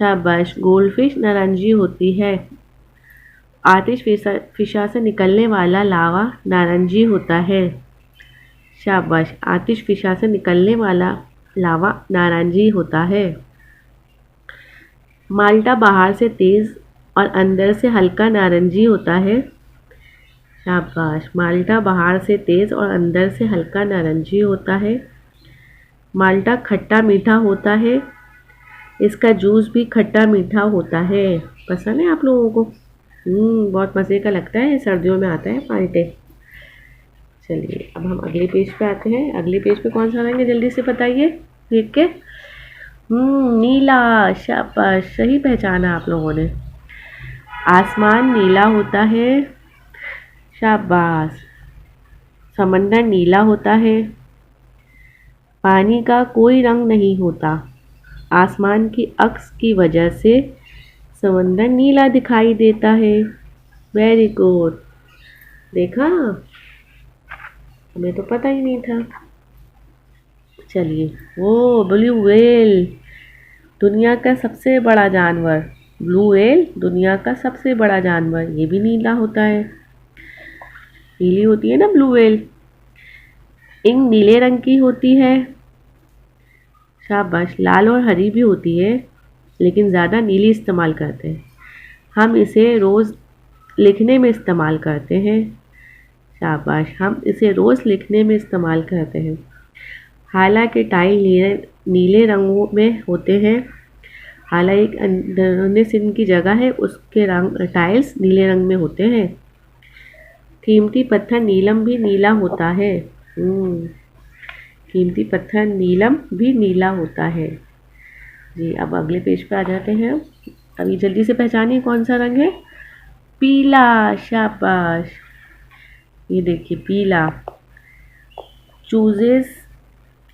शाबाश। Gold fish नारंगी होती है। आतिश फिशा से निकलने वाला लावा नारंगी होता है। शाबाश। आतिश फिशा से निकलने वाला लावा नारंगी होता है। माल्टा बाहर से तेज और अंदर से हल्का नारंगी होता है। शाबाश। माल्टा बाहर से तेज और अंदर से हल्का नारंगी होता है। माल्टा खट्टा मीठा होता है। इसका जूस भी खट्टा मीठा होता है। पसंद है आप लोगों को? बहुत मज़े का लगता है, सर्दियों में आता है माल्टे। चलिए अब हम अगले पेज पे आते हैं। अगले पेज पे कौन सा रंग है जल्दी से बताइए देख के। नीला। शाबाश, सही पहचाना आप लोगों ने। आसमान नीला होता है। शाबाश। समंदर नीला होता है। पानी का कोई रंग नहीं होता। आसमान की अक्स की वजह से समंदर नीला दिखाई देता है। Very good. देखा, हमें तो पता ही नहीं था। चलिए, वो ब्लू व्हेल, दुनिया का सबसे बड़ा जानवर। ब्लू व्हेल दुनिया का सबसे बड़ा जानवर, ये भी नीला होता है। नीली होती है ना ब्लू व्हेल। इंक नीले रंग की होती है। शाबाश। लाल और हरी भी होती है, लेकिन ज़्यादा नीली इस्तेमाल करते हैं। हम इसे रोज़ लिखने में इस्तेमाल करते हैं। शाबाश। हम इसे रोज़ लिखने में इस्तेमाल करते हैं। हालांकि टाइल नीले रंगों में होते हैं। हालांकि एक अंदरूनी सिन की जगह है, उसके रंग टाइल्स नीले रंग में होते हैं। कीमती पत्थर नीलम भी नीला होता है। कीमती पत्थर नीलम भी नीला होता है। जी, अब अगले पेज पे आ जाते हैं। अभी जल्दी से पहचानिए कौन सा रंग है। पीला। शाबाश। ये देखिए पीला। चूजे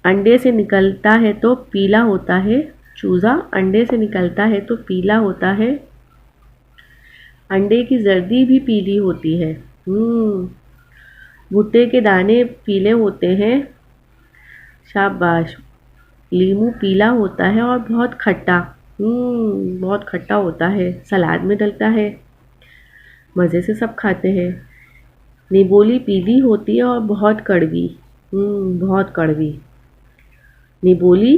अंडे से निकलता है तो पीला होता है। चूजा अंडे से निकलता है तो पीला होता है। अंडे की जर्दी भी पीली होती है। भुट्टे के दाने पीले होते हैं। शाबाश। लीमू पीला होता है और बहुत खट्टा। बहुत खट्टा होता है, सलाद में डलता है, मज़े से सब खाते हैं। निबोली पीली होती है और बहुत कड़वी। बहुत कड़वी। निबोली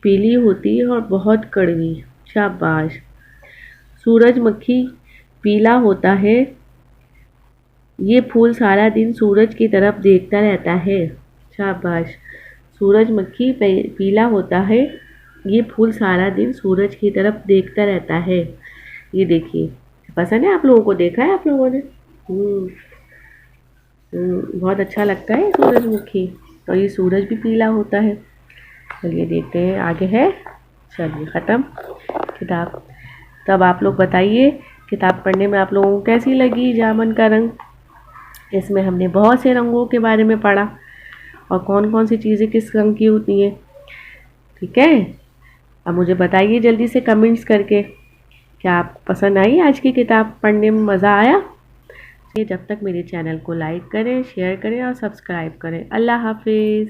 पीली होती है और बहुत कड़वी। शाबाश। सूरजमुखी पीला होता है। ये फूल सारा दिन सूरज की तरफ देखता रहता है। शाबाश। सूरजमुखी पीला होता है। ये फूल सारा दिन सूरज की तरफ देखता रहता है। ये देखिए, पसंद है आप लोगों को? देखा है आप लोगों ने? बहुत अच्छा लगता है सूरजमुखी, और ये सूरज भी पीला होता है। चलिए देखते हैं आगे है। चलिए, ख़त्म किताब। तब आप लोग बताइए किताब पढ़ने में आप लोगों को कैसी लगी जामन का रंग। इसमें हमने बहुत से रंगों के बारे में पढ़ा और कौन कौन सी चीज़ें किस रंग की होती हैं। ठीक है, अब मुझे बताइए जल्दी से कमेंट्स करके, क्या आपको पसंद आई आज की किताब? पढ़ने में मज़ा आया? जब तक मेरे चैनल को लाइक करें, शेयर करें और सब्सक्राइब करें। अल्लाह हाफिज़।